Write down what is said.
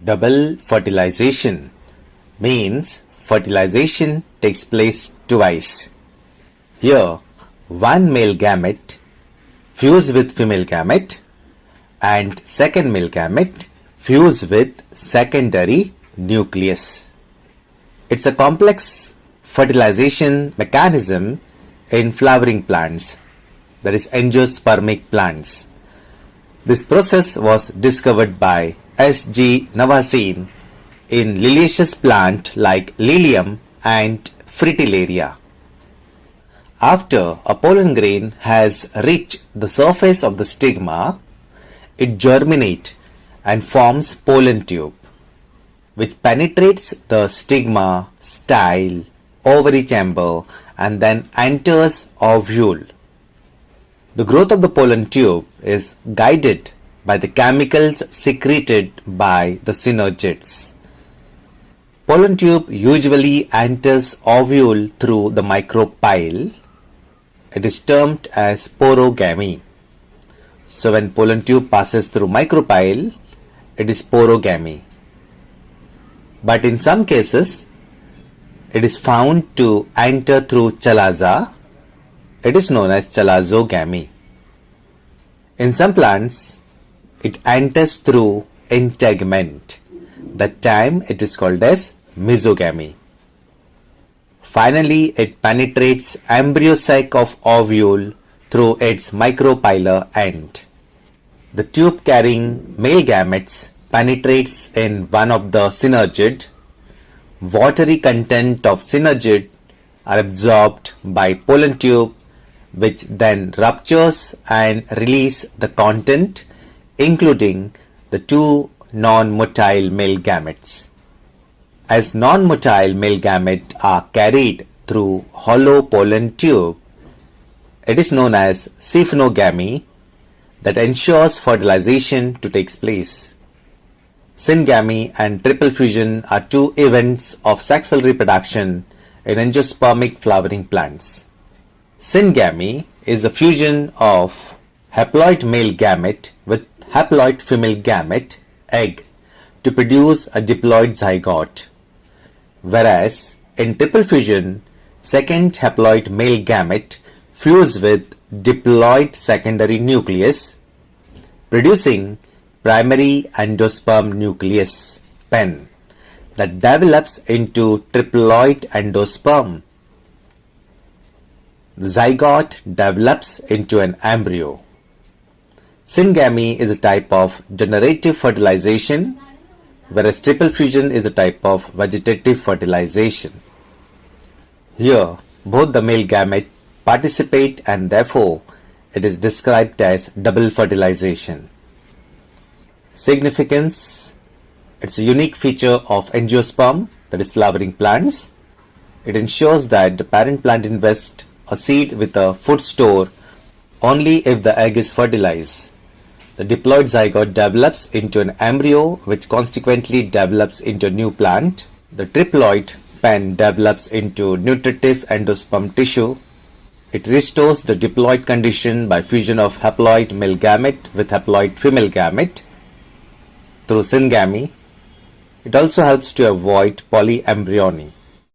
Double fertilization means fertilization takes place twice. Here, one male gamete fuse with female gamete and second male gamete fuse with secondary nucleus. It's a complex fertilization mechanism in flowering plants, that is angiospermic plants. This process was discovered by S.G. Navasin in liliaceous plant like Lilium and Fritillaria. After a pollen grain has reached the surface of the stigma, it germinates and forms pollen tube, which penetrates the stigma, style, ovary chamber and then enters ovule. The growth of the pollen tube is guided by the chemicals secreted by the synergids. Pollen tube usually enters ovule through the micropyle. It is termed as porogamy. So when pollen tube passes through micropyle, it is porogamy. But in some cases, it is found to enter through chalaza. It is known as chalazogamy. In some plants, it enters through integument. That time it is called as mesogamy. Finally, it penetrates embryo sac of ovule through its micropylar end. The tube carrying male gametes penetrates in one of the synergid. Watery content of synergid are absorbed by pollen tube, which then ruptures and release the content, including the two non-motile male gametes. As non-motile male gametes are carried through hollow pollen tube, it is known as symphnogamy that ensures fertilization to take place. Syngamy and triple fusion are two events of sexual reproduction in angiospermic flowering plants. Syngamy is the fusion of haploid male gamete with haploid female gamete egg to produce a diploid zygote, whereas in triple fusion, second haploid male gamete fuse with diploid secondary nucleus, producing primary endosperm nucleus pen that develops into triploid endosperm. The zygote develops into an embryo. Syngamy is a type of generative fertilization, whereas triple fusion is a type of vegetative fertilization. Here, both the male gamete participate and therefore it is described as double fertilization. Significance: it's a unique feature of angiosperm, that is flowering plants. It ensures that the parent plant invests a seed with a food store only if the egg is fertilized. The diploid zygote develops into an embryo, which consequently develops into a new plant. The triploid pen develops into nutritive endosperm tissue. It restores the diploid condition by fusion of haploid male gamete with haploid female gamete through syngamy. It also helps to avoid polyembryony.